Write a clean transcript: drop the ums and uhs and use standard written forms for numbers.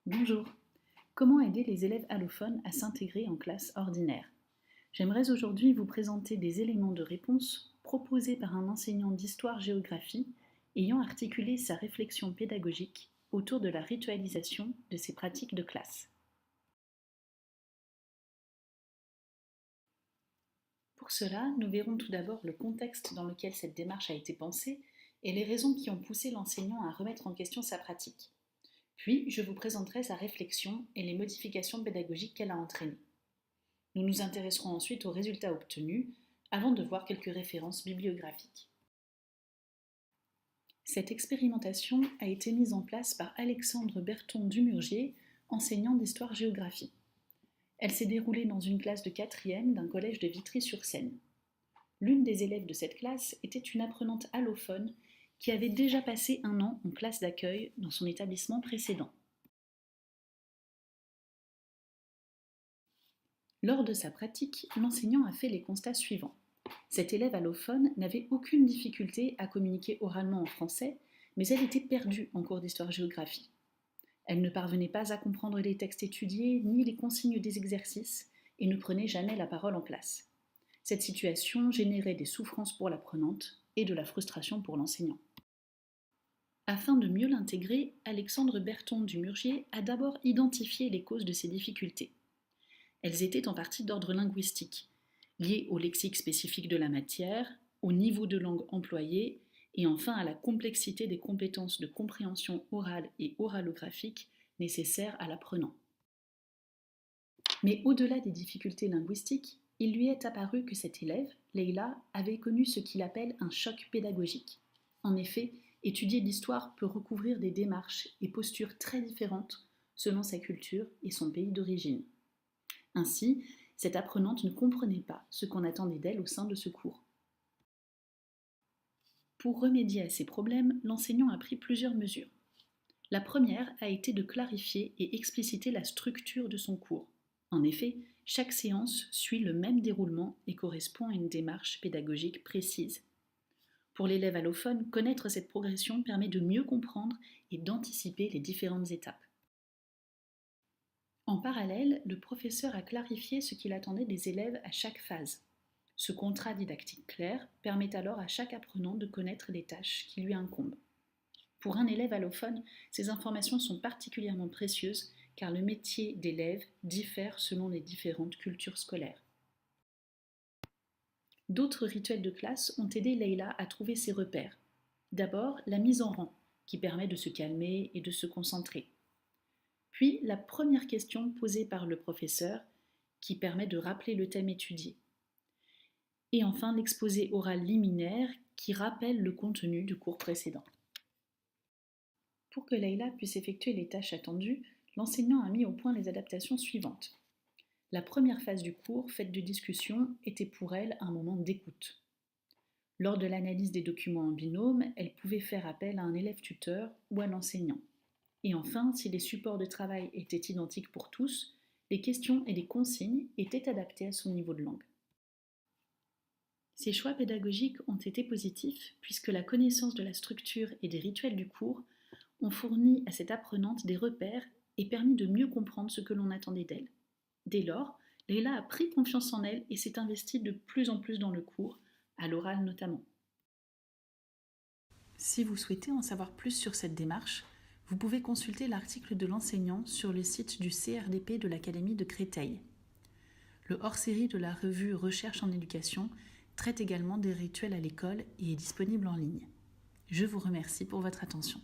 Bonjour. Comment aider les élèves allophones à s'intégrer en classe ordinaire? J'aimerais aujourd'hui vous présenter des éléments de réponse proposés par un enseignant d'histoire-géographie ayant articulé sa réflexion pédagogique autour de la ritualisation de ses pratiques de classe. Pour cela, nous verrons tout d'abord le contexte dans lequel cette démarche a été pensée et les raisons qui ont poussé l'enseignant à remettre en question sa pratique. Puis, je vous présenterai sa réflexion et les modifications pédagogiques qu'elle a entraînées. Nous nous intéresserons ensuite aux résultats obtenus avant de voir quelques références bibliographiques. Cette expérimentation a été mise en place par Alexandre Berton-Dumurgier, enseignant d'histoire-géographie. Elle s'est déroulée dans une classe de 4e d'un collège de Vitry-sur-Seine. L'une des élèves de cette classe était une apprenante allophone qui avait déjà passé un an en classe d'accueil dans son établissement précédent. Lors de sa pratique, l'enseignant a fait les constats suivants. Cette élève allophone n'avait aucune difficulté à communiquer oralement en français, mais elle était perdue en cours d'histoire-géographie. Elle ne parvenait pas à comprendre les textes étudiés ni les consignes des exercices et ne prenait jamais la parole en classe. Cette situation générait des souffrances pour l'apprenante et de la frustration pour l'enseignant. Afin de mieux l'intégrer, Alexandre Berton-Dumurgier a d'abord identifié les causes de ces difficultés. Elles étaient en partie d'ordre linguistique, liées au lexique spécifique de la matière, au niveau de langue employé et enfin à la complexité des compétences de compréhension orale et oralographique nécessaires à l'apprenant. Mais au-delà des difficultés linguistiques, il lui est apparu que cet élève, Leïla, avait connu ce qu'il appelle un choc pédagogique. En effet, étudier l'histoire peut recouvrir des démarches et postures très différentes selon sa culture et son pays d'origine. Ainsi, cette apprenante ne comprenait pas ce qu'on attendait d'elle au sein de ce cours. Pour remédier à ces problèmes, l'enseignant a pris plusieurs mesures. La première a été de clarifier et expliciter la structure de son cours. En effet, chaque séance suit le même déroulement et correspond à une démarche pédagogique précise. Pour l'élève allophone, connaître cette progression permet de mieux comprendre et d'anticiper les différentes étapes. En parallèle, le professeur a clarifié ce qu'il attendait des élèves à chaque phase. Ce contrat didactique clair permet alors à chaque apprenant de connaître les tâches qui lui incombent. Pour un élève allophone, ces informations sont particulièrement précieuses car le métier d'élève diffère selon les différentes cultures scolaires. D'autres rituels de classe ont aidé Leïla à trouver ses repères. D'abord, la mise en rang, qui permet de se calmer et de se concentrer. Puis la première question posée par le professeur, qui permet de rappeler le thème étudié. Et enfin l'exposé oral liminaire, qui rappelle le contenu du cours précédent. Pour que Leïla puisse effectuer les tâches attendues, l'enseignant a mis au point les adaptations suivantes. La première phase du cours, faite de discussion, était pour elle un moment d'écoute. Lors de l'analyse des documents en binôme, elle pouvait faire appel à un élève tuteur ou à l'enseignant. Et enfin, si les supports de travail étaient identiques pour tous, les questions et les consignes étaient adaptées à son niveau de langue. Ces choix pédagogiques ont été positifs puisque la connaissance de la structure et des rituels du cours ont fourni à cette apprenante des repères et permis de mieux comprendre ce que l'on attendait d'elle. Dès lors, Leïla a pris confiance en elle et s'est investie de plus en plus dans le cours, à l'oral notamment. Si vous souhaitez en savoir plus sur cette démarche, vous pouvez consulter l'article de l'enseignant sur le site du CRDP de l'Académie de Créteil. Le hors-série de la revue Recherche en éducation traite également des rituels à l'école et est disponible en ligne. Je vous remercie pour votre attention.